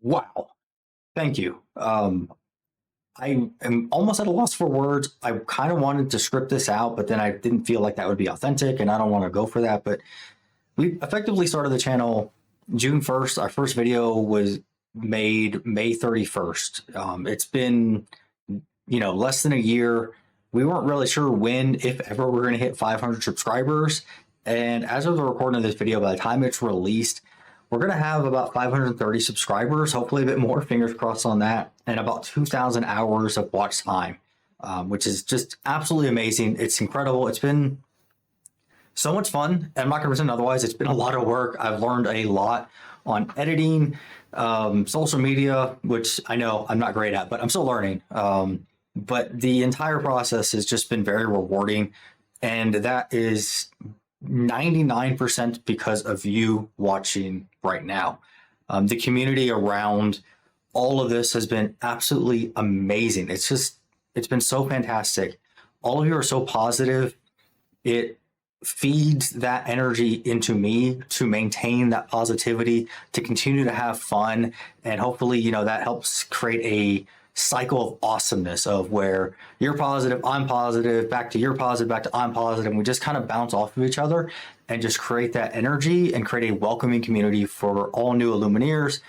Wow. Thank you. I am almost at a loss for words. I kind of wanted to script this out, but then I didn't feel like that would be authentic, and I don't want to go for that. But we effectively started the channel June 1st. Our first video was made May 31st. It's been, less than a year. We weren't really sure when, if ever, we're going to hit 500 subscribers. And as of the recording of this video, by the time it's released, we're going to have about 530 subscribers, hopefully a bit more, fingers crossed on that, and about 2,000 hours of watch time, which is just absolutely amazing. It's incredible. It's been so much fun. I'm not going to pretend otherwise. It's been a lot of work. I've learned a lot on editing, social media, which I know I'm not great at, but I'm still learning. But the entire process has just been very rewarding. And that is 99% because of you watching right now. The community around all of this has been absolutely amazing. It's been so fantastic. All of you are so positive. It feeds that energy into me to maintain that positivity, to continue to have fun. And hopefully, that helps create a cycle of awesomeness of where you're positive, I'm positive, back to you're positive, back to I'm positive, and we just kind of bounce off of each other and just create that energy and create a welcoming community for all new Illumineers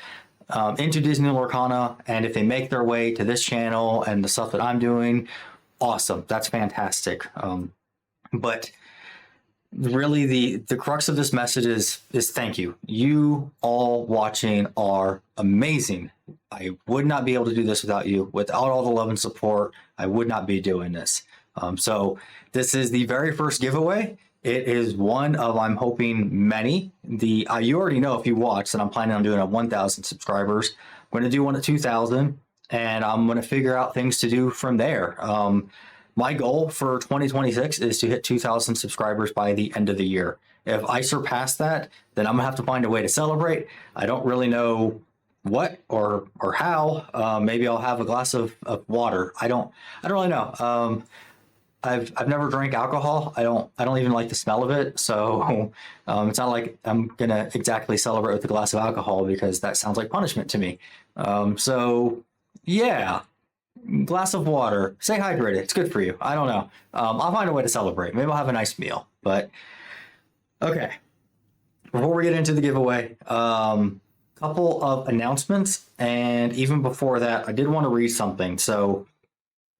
into Disney Lorcana. And if they make their way to this channel and the stuff that I'm doing, awesome, that's fantastic. But really the crux of this message is thank you. You all watching are amazing. I would not be able to do this without you. Without all the love and support, I would not be doing this. So this is the very first giveaway. It is one of, I'm hoping, many. You already know if you watch that I'm planning on doing a 1,000 subscribers. I'm going to do one at 2,000, and I'm going to figure out things to do from there. My goal for 2026 is to hit 2,000 subscribers by the end of the year. If I surpass that, then I'm gonna have to find a way to celebrate. I don't really know what or how. Maybe I'll have a glass of water. I don't really know. I've never drank alcohol. I don't even like the smell of it. So it's not like I'm gonna exactly celebrate with a glass of alcohol, because that sounds like punishment to me. So yeah. Glass of water, stay hydrated, it's good for you. I don't know. I'll find a way to celebrate. Maybe I'll have a nice meal. But okay, before we get into the giveaway, couple of announcements. And even before that, I did want to read something. So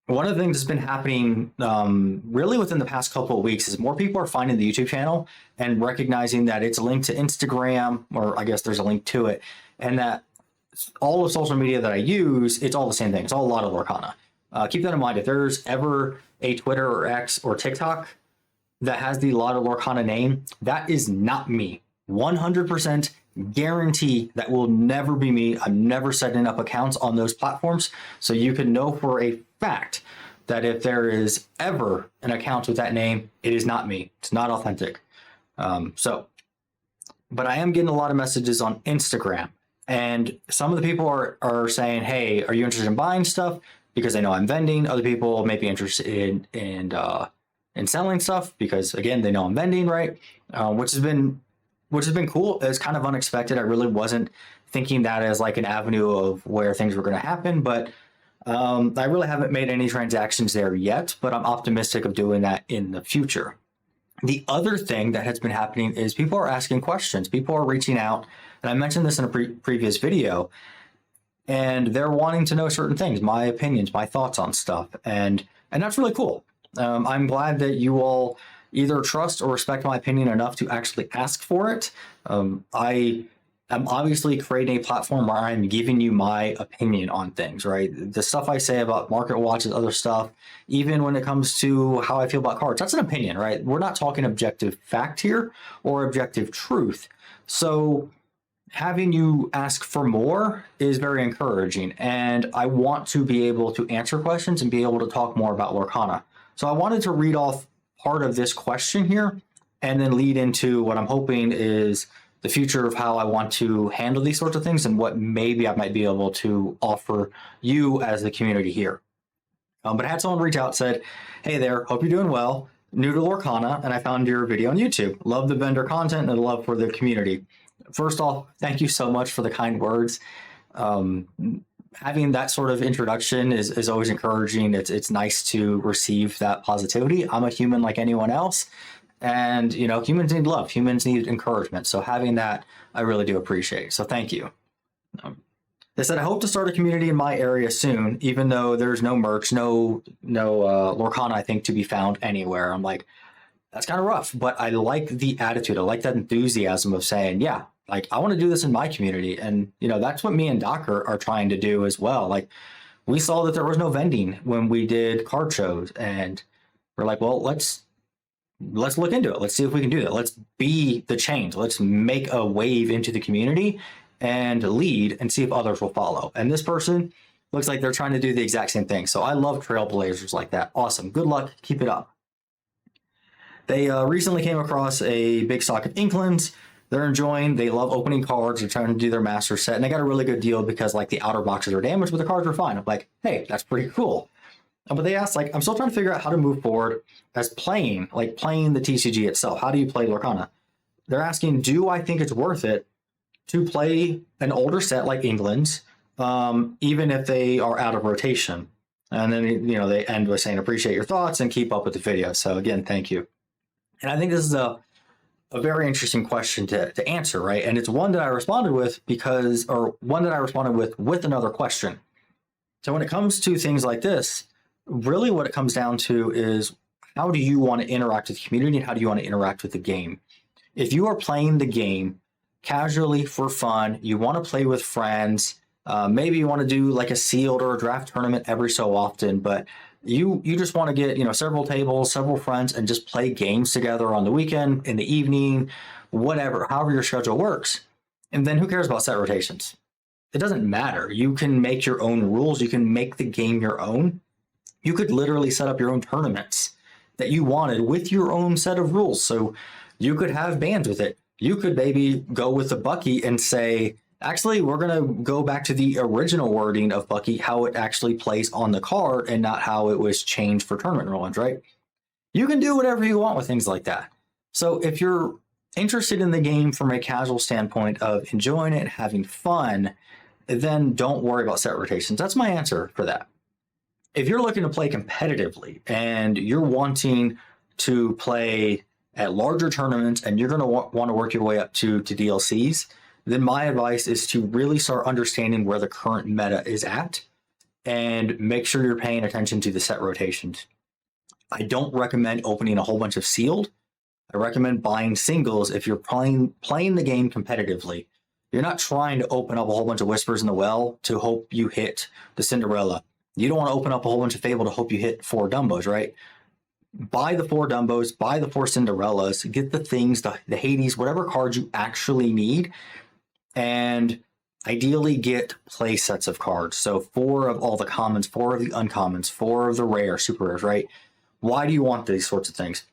one of the things that's been happening really within the past couple of weeks is more people are finding the YouTube channel and recognizing that it's linked to Instagram, or I guess there's a link to it, and that all of social media that I use, it's all the same thing. It's all a lot of Lorcana. Keep that in mind. If there's ever a Twitter or X or TikTok that has the Lot of Lorcana name, that is not me. 100% guarantee that will never be me. I'm never setting up accounts on those platforms. So you can know for a fact that if there is ever an account with that name, it is not me. It's not authentic. But I am getting a lot of messages on Instagram. And some of the people are saying, hey, are you interested in buying stuff? Because they know I'm vending. Other people may be interested in selling stuff because, again, they know I'm vending, right? Which has been cool. It's kind of unexpected. I really wasn't thinking that as like an avenue of where things were going to happen. But I really haven't made any transactions there yet. But I'm optimistic of doing that in the future. The other thing that has been happening is people are asking questions. People are reaching out. And I mentioned this in a previous video, and they're wanting to know certain things, my opinions, my thoughts on stuff. And that's really cool. I'm glad that you all either trust or respect my opinion enough to actually ask for it. I am obviously creating a platform where I'm giving you my opinion on things, right? The stuff I say about market watches, other stuff, even when it comes to how I feel about cards, that's an opinion, right? We're not talking objective fact here or objective truth. So having you ask for more is very encouraging, and I want to be able to answer questions and be able to talk more about Lorcana. So I wanted to read off part of this question here and then lead into what I'm hoping is the future of how I want to handle these sorts of things and what maybe I might be able to offer you as the community here. But I had someone reach out, said, hey there, hope you're doing well. New to Lorcana, and I found your video on YouTube. Love the vendor content and the love for the community. First off, thank you so much for the kind words. Having that sort of introduction is always encouraging. It's nice to receive that positivity. I'm a human like anyone else, and humans need love. Humans need encouragement. So having that, I really do appreciate. So thank you. They said, I hope to start a community in my area soon, even though there's no merch, no Lorcana, I think, to be found anywhere. I'm like, that's kind of rough, but I like the attitude. I like that enthusiasm of saying, yeah, like I want to do this in my community. And, that's what me and Doc are trying to do as well. Like we saw that there was no vending when we did card shows, and we're like, well, let's look into it. Let's see if we can do that. Let's be the change. Let's make a wave into the community and lead and see if others will follow. And this person looks like they're trying to do the exact same thing. So I love trailblazers like that. Awesome. Good luck. Keep it up. They recently came across a big stock of Inklings. They're enjoying. They love opening cards. They're trying to do their master set. And they got a really good deal because like the outer boxes are damaged, but the cards are fine. I'm like, hey, that's pretty cool. But they asked, like, I'm still trying to figure out how to move forward as playing the TCG itself. How do you play Lorcana? They're asking, do I think it's worth it to play an older set like England's, even if they are out of rotation? And then, they end with saying, appreciate your thoughts and keep up with the video. So again, thank you. And I think this is a very interesting question to answer, right? And it's one that I responded with with another question. So when it comes to things like this, really what it comes down to is, how do you want to interact with the community and how do you want to interact with the game? If you are playing the game casually for fun, you want to play with friends, maybe you want to do like a sealed or a draft tournament every so often, but you just want to get several tables, several friends, and just play games together on the weekend, in the evening, whatever, however your schedule works. And then who cares about set rotations? It doesn't matter. You can make your own rules. You can make the game your own. You could literally set up your own tournaments that you wanted with your own set of rules. So you could have bans with it. You could maybe go with the Bucky and say, actually, we're going to go back to the original wording of Bucky, how it actually plays on the card and not how it was changed for tournament rules, right? You can do whatever you want with things like that. So if you're interested in the game from a casual standpoint of enjoying it, having fun, then don't worry about set rotations. That's my answer for that. If you're looking to play competitively and you're wanting to play at larger tournaments and you're going to want to work your way up to DLCs, then my advice is to really start understanding where the current meta is at and make sure you're paying attention to the set rotations. I don't recommend opening a whole bunch of sealed. I recommend buying singles if you're playing the game competitively. You're not trying to open up a whole bunch of Whispers in the Well to hope you hit the Cinderella. You don't want to open up a whole bunch of Fable to hope you hit 4 Dumbos, right? Buy the 4 Dumbos, buy the 4 Cinderellas, get the things, the Hades, whatever cards you actually need, and ideally get play sets of cards. So 4 of all the commons, 4 of the uncommons, 4 of the rare, super rares, right? Why do you want these sorts of things?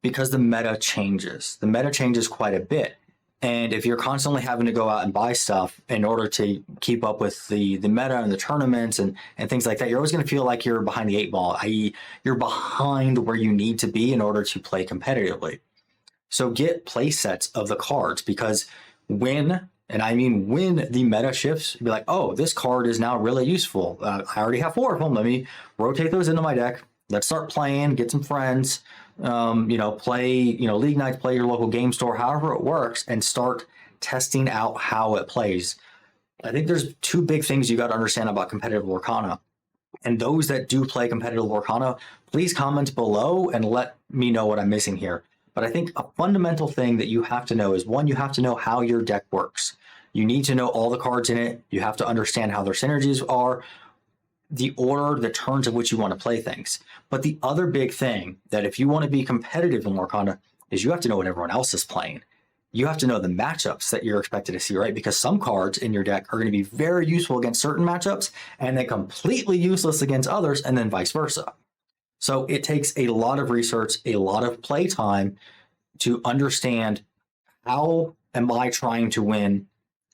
Because the meta changes. The meta changes quite a bit. And if you're constantly having to go out and buy stuff in order to keep up with the meta and the tournaments and things like that, you're always going to feel like you're behind the 8 ball, i.e. you're behind where you need to be in order to play competitively. So get play sets of the cards, because when the meta shifts, you'll be like, oh, this card is now really useful. I already have 4 of them. Let me rotate those into my deck. Let's start playing, get some friends, play, league nights, play your local game store, however it works, and start testing out how it plays. I think there's 2 big things you got to understand about competitive Lorcana. And those that do play competitive Lorcana, please comment below and let me know what I'm missing here. But I think a fundamental thing that you have to know is, 1, you have to know how your deck works. You need to know all the cards in it. You have to understand how their synergies are, the order, the turns in which you want to play things. But the other big thing that if you want to be competitive in Lorcana is you have to know what everyone else is playing. You have to know the matchups that you're expected to see, right? Because some cards in your deck are going to be very useful against certain matchups and then completely useless against others, and then vice versa. So it takes a lot of research, a lot of play time to understand, how am I trying to win?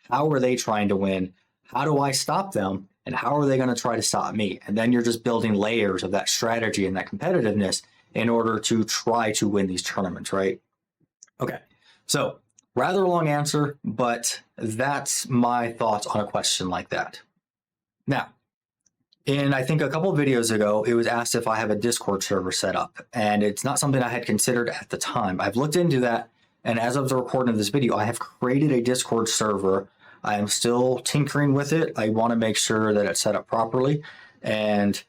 How are they trying to win? How do I stop them? And how are they going to try to stop me? And then you're just building layers of that strategy and that competitiveness in order to try to win these tournaments, right? Okay, so Rather long answer, but that's my thoughts on a question like that. Now, I think a couple of videos ago, it was asked if I have a Discord server set up, and it's not something I had considered at the time. I've looked into that, and as of the recording of this video, I have created a Discord server. I am still tinkering with it. I want to make sure that it's set up properly, and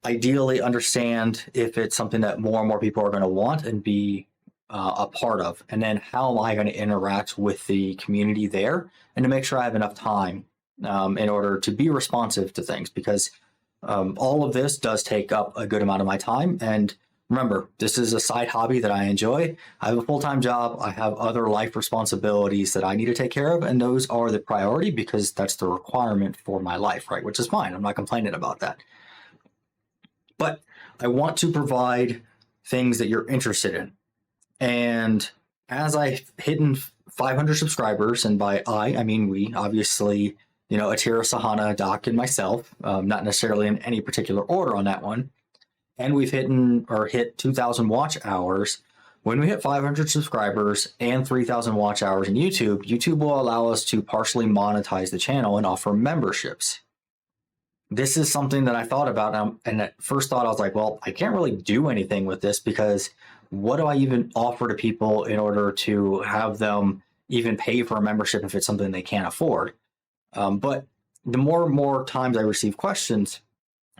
ideally understand if it's something that more and more people are going to want and be a part of. And then how am I going to interact with the community there, and to make sure I have enough time in order to be responsive to things, because all of this does take up a good amount of my time. And remember, this is a side hobby that I enjoy. I have a full-time job. I have other life responsibilities that I need to take care of, and those are the priority because that's the requirement for my life, right? Which is fine. I'm not complaining about that. But I want to provide things that you're interested in. And as I've hit 500 subscribers, and by I mean we, obviously, Atira, Sahana, Doc, and myself, not necessarily in any particular order on that one. And we've hit 2,000 watch hours. When we hit 500 subscribers and 3,000 watch hours in YouTube, YouTube will allow us to partially monetize the channel and offer memberships. This is something that I thought about, and at first thought I was like, well, I can't really do anything with this, because what do I even offer to people in order to have them even pay for a membership if it's something they can't afford? But the more and more times I receive questions,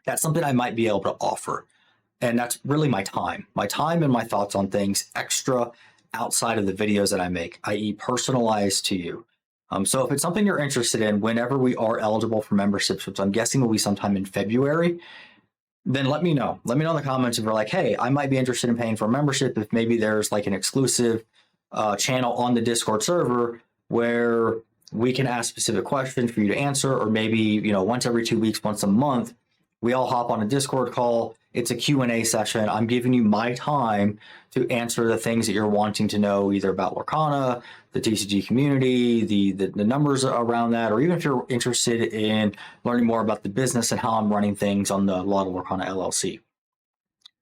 that's something I might be able to offer. And that's really my time and my thoughts on things extra outside of the videos that I make, i.e. personalized to you. So if it's something you're interested in, whenever we are eligible for memberships, which I'm guessing will be sometime in February, then let me know. Let me know in the comments if you're like, hey, I might be interested in paying for a membership, if maybe there's like an exclusive channel on the Discord server where we can ask specific questions for you to answer, or maybe, once every 2 weeks, once a month, we all hop on a Discord call. It's a Q&A session. I'm giving you my time to answer the things that you're wanting to know, either about Lorcana, the TCG community, the numbers around that, or even if you're interested in learning more about the business and how I'm running things on the Law of Lorcana LLC.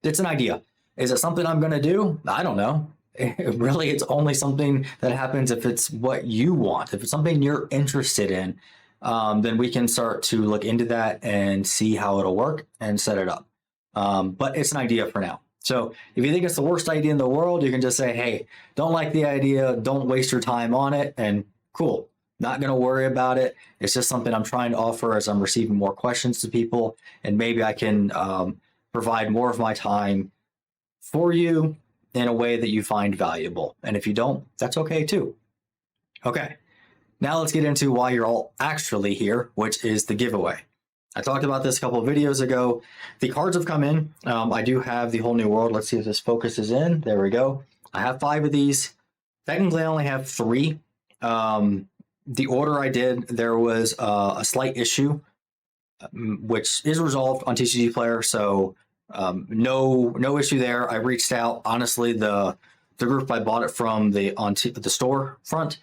It's an idea. Is it something I'm going to do? I don't know. Really, it's only something that happens if it's what you want. If it's something you're interested in, then we can start to look into that and see how it'll work and set it up. But it's an idea for now. So if you think it's the worst idea in the world, you can just say, hey, don't like the idea, don't waste your time on it, and cool, not going to worry about it. It's just something I'm trying to offer as I'm receiving more questions to people, and maybe I can provide more of my time for you in a way that you find valuable. And if you don't, that's okay too. Okay, now let's get into why you're all actually here, which is the giveaway. I talked about this a couple of videos ago. The cards have come in. I do have the Whole New World. Let's see if this focuses in. There we go. I have 5 of these. Technically, I only have 3. The order I did, there was a slight issue, which is resolved on TCG Player. So no issue there. I reached out. Honestly, the group I bought it from the store front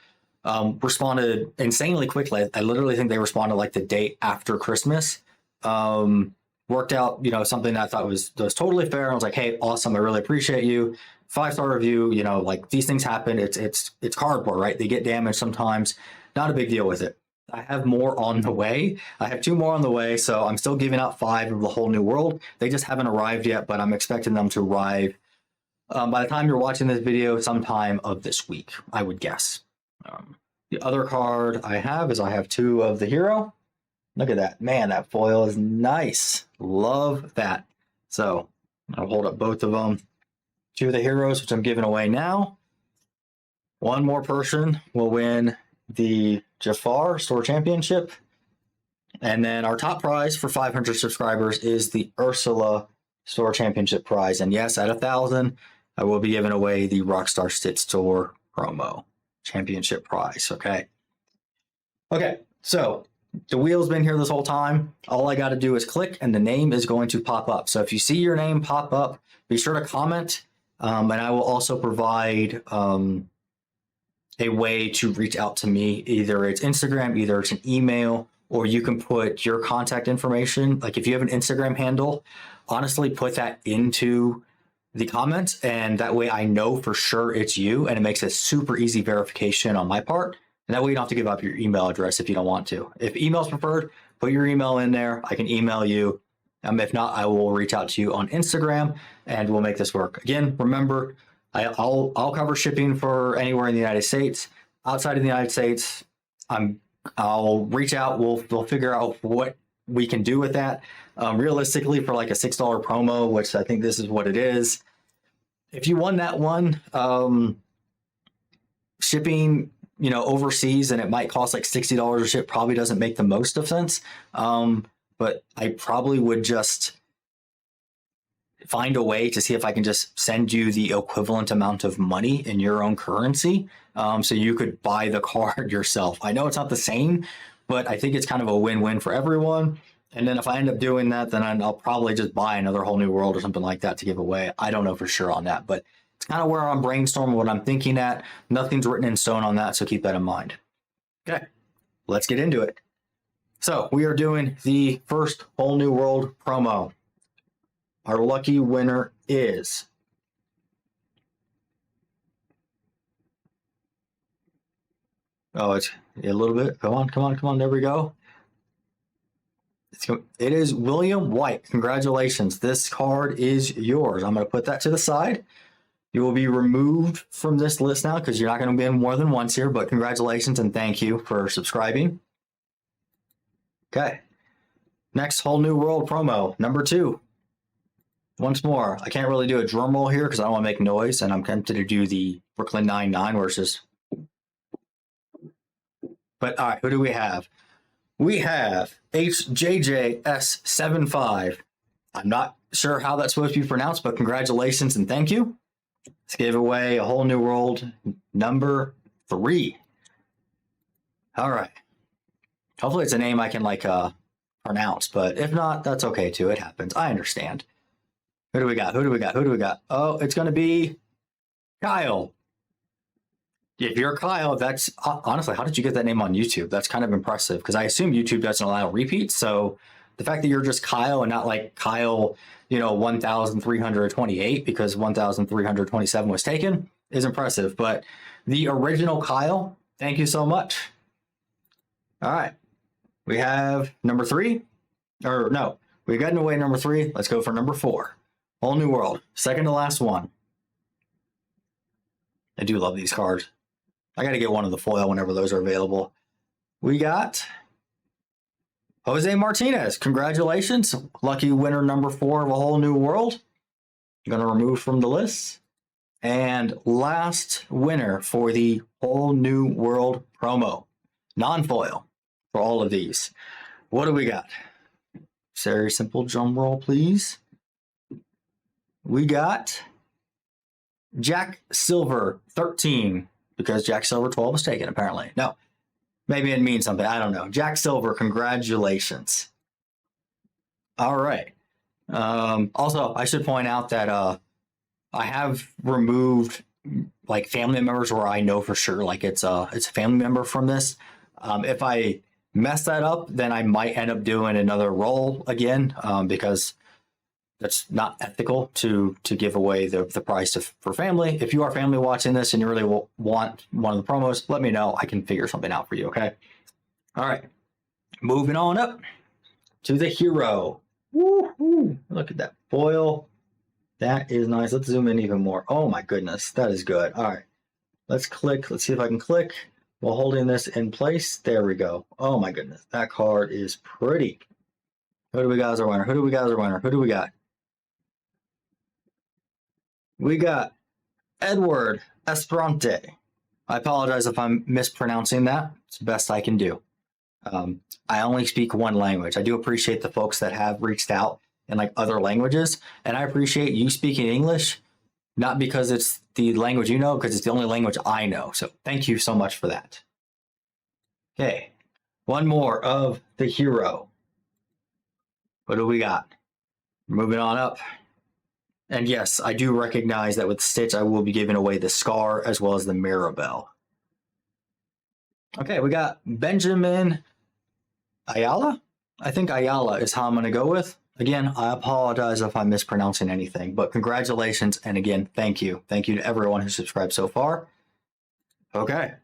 responded insanely quickly. I literally think they responded like the day after Christmas. Worked out, something I thought was totally fair. I was like, hey, awesome. I really appreciate you. 5-star review, like these things happen. It's cardboard, right? They get damaged sometimes. Not a big deal with it. I have more on the way. I have 2 more on the way. So I'm still giving out 5 of the Whole New World. They just haven't arrived yet, but I'm expecting them to arrive by the time you're watching this video, sometime of this week, I would guess. The other card I have is I have 2 of the hero. Look at that. Man, that foil is nice. Love that. So I'll hold up both of them. 2 of the heroes, which I'm giving away now. 1 more person will win the Jafar Store Championship. And then our top prize for 500 subscribers is the Ursula Store Championship prize. And yes, at 1,000, I will be giving away the Rockstar Stitch Store promo championship prize. Okay, so the wheel's been here this whole time. All I got to do is click and the name is going to pop up. So if you see your name pop up, be sure to comment, and I will also provide a way to reach out to me. Either it's Instagram, either it's an email, or you can put your contact information. Like if you have an Instagram handle, honestly, put that into the comments, and that way I know for sure it's you, and it makes a super easy verification on my part. And that way you don't have to give up your email address if you don't want to. If email is preferred, put your email in there. I can email you. If not, I will reach out to you on Instagram and we'll make this work. Again, remember, I'll cover shipping for anywhere in the United States. Outside of the United States, I'll reach out. We'll figure out what we can do with that. Realistically, for like a $6 promo, which I think this is what it is. If you won that one, shipping, overseas, and it might cost like $60 to ship, probably doesn't make the most of sense. But I probably would just find a way to see if I can just send you the equivalent amount of money in your own currency, so you could buy the card yourself. I know it's not the same, but I think it's kind of a win-win for everyone. And then if I end up doing that, then I'll probably just buy another Whole New World or something like that to give away. I don't know for sure on that, but it's kind of where I'm brainstorming, what I'm thinking at. Nothing's written in stone on that, so keep that in mind. Okay, let's get into it. So we are doing the first Whole New World promo. Our lucky winner is it's a little bit. Come on. There we go. It is William White. Congratulations. This card is yours. I'm going to put that to the side. You will be removed from this list now because you're not going to be in more than once here, but congratulations and thank you for subscribing. Okay. Next Whole New World promo, number 2. Once more, I can't really do a drum roll here because I don't want to make noise, and I'm tempted to do the Brooklyn Nine-Nine, where it's just... But all right, who do we have? We have HJJS75. I'm not sure how that's supposed to be pronounced, but congratulations and thank you. Let's give away a Whole New World number 3. All right. Hopefully it's a name I can pronounce, but if not, that's okay too. It happens. I understand. Who do we got? Oh, it's going to be Kyle. If you're Kyle, that's honestly, how did you get that name on YouTube? That's kind of impressive because I assume YouTube doesn't allow repeats. So the fact that you're just Kyle and not like Kyle, 1,328 because 1,327 was taken is impressive. But the original Kyle, thank you so much. All right. We have number 3. Or no, we've gotten away number 3. Let's go for number 4. Whole New World. Second to last one. I do love these cards. I got to get one of the foil whenever those are available. We got Jose Martinez. Congratulations. Lucky winner number 4 of a Whole New World. I'm going to remove from the list. And last winner for the Whole New World promo. Non-foil for all of these. What do we got? Very simple drum roll, please. We got Jack Silver 13 because Jack Silver 12 was taken apparently. No, maybe it means something. I don't know. Jack Silver, congratulations. All right. Also, I should point out that I have removed like family members where I know for sure like it's a family member from this. If I mess that up, then I might end up doing another roll again because that's not ethical to give away the price for family. If you are family watching this and you really want one of the promos, let me know. I can figure something out for you, okay? All right. Moving on up to the hero. Woo-hoo. Look at that foil. That is nice. Let's zoom in even more. Oh my goodness. That is good. All right. Let's click. Let's see if I can click while holding this in place. There we go. Oh my goodness. That card is pretty. Who do we got as our winner? Who do we got as our winner? Who do we got? We got Edward Esperante. I apologize if I'm mispronouncing that. It's the best I can do. I only speak one language. I do appreciate the folks that have reached out in like other languages, and I appreciate you speaking English, not because it's the language you know, because it's the only language I know. So thank you so much for that. Okay, one more of the hero. What do we got? Moving on up. And yes, I do recognize that with Stitch, I will be giving away the Scar as well as the Mirabelle. Okay, we got Benjamin Ayala. I think Ayala is how I'm going to go with. Again, I apologize if I'm mispronouncing anything, but congratulations. And again, thank you. Thank you to everyone who subscribed so far. Okay.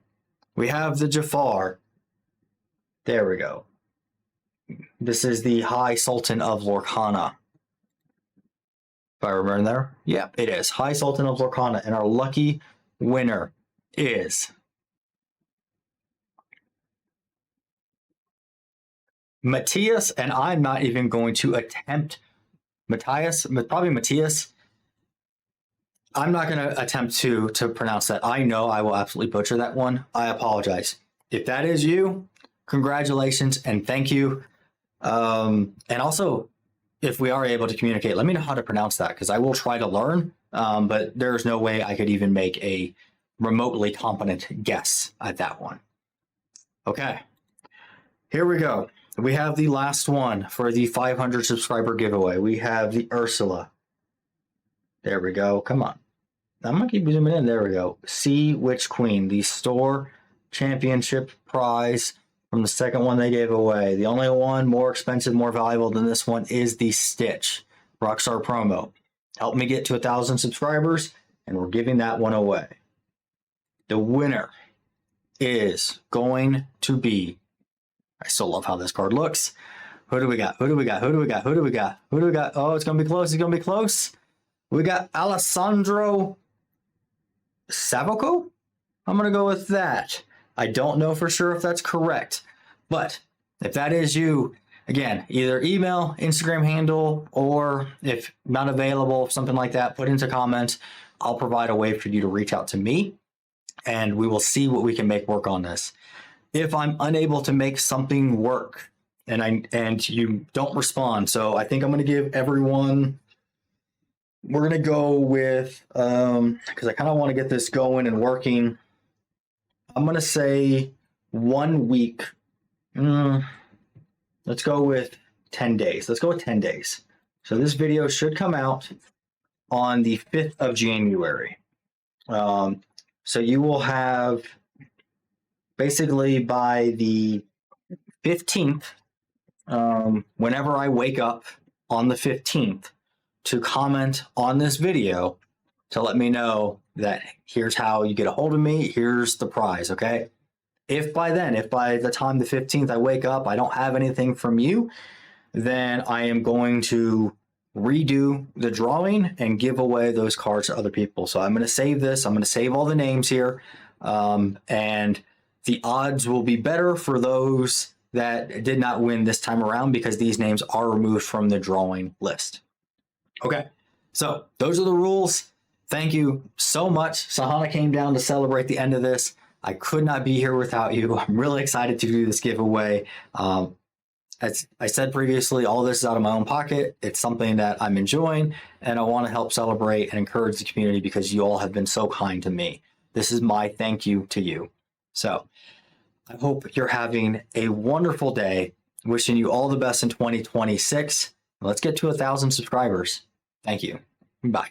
We have the Jafar. There we go. This is the High Sultan of Lorcana. If I remember there. Yeah, it is. High Sultan of Lorcana. And our lucky winner is Matthias, and I'm not even going to attempt probably Matthias. I'm not going to attempt to pronounce that. I know I will absolutely butcher that one. I apologize. If that is you, congratulations and thank you. And also, if we are able to communicate, let me know how to pronounce that because I will try to learn. But there's no way I could even make a remotely competent guess at that one. Okay, here we go. We have the last one for the 500 subscriber giveaway. We have the Ursula. There we go. Come on. I'm going to keep zooming in. There we go. Sea Witch Queen, the store championship prize from the second one they gave away. The only one more expensive, more valuable than this one is the Stitch Rockstar promo. Help me get to 1,000 subscribers, and we're giving that one away. The winner is going to be, I still love how this card looks. Who do we got? Who do we got? Who do we got? Who do we got? Who do we got? Oh, it's going to be close. It's going to be close. We got Alessandro Savoco. I'm going to go with that. I don't know for sure if that's correct, but if that is you, again, either email, Instagram handle, or if not available, something like that, put into comments. I'll provide a way for you to reach out to me, and we will see what we can make work on this. If I'm unable to make something work and you don't respond, so I think I'm going to give everyone, we're going to go with, because I kind of want to get this going and working, I'm going to say 1 week. Let's go with 10 days. Let's go with 10 days. So this video should come out on the 5th of January. So you will have basically by the 15th, whenever I wake up on the 15th, to comment on this video to let me know that here's how you get a hold of me, here's the prize, okay? If by the time the 15th I wake up, I don't have anything from you, then I am going to redo the drawing and give away those cards to other people. So I'm going to save this. I'm going to save all the names here. And the odds will be better for those that did not win this time around because these names are removed from the drawing list. Okay, so those are the rules. Thank you so much. Sahana came down to celebrate the end of this. I could not be here without you. I'm really excited to do this giveaway. As I said previously, all this is out of my own pocket. It's something that I'm enjoying, and I want to help celebrate and encourage the community because you all have been so kind to me. This is my thank you to you. So I hope you're having a wonderful day. Wishing you all the best in 2026. Let's get to 1,000 subscribers. Thank you. Bye.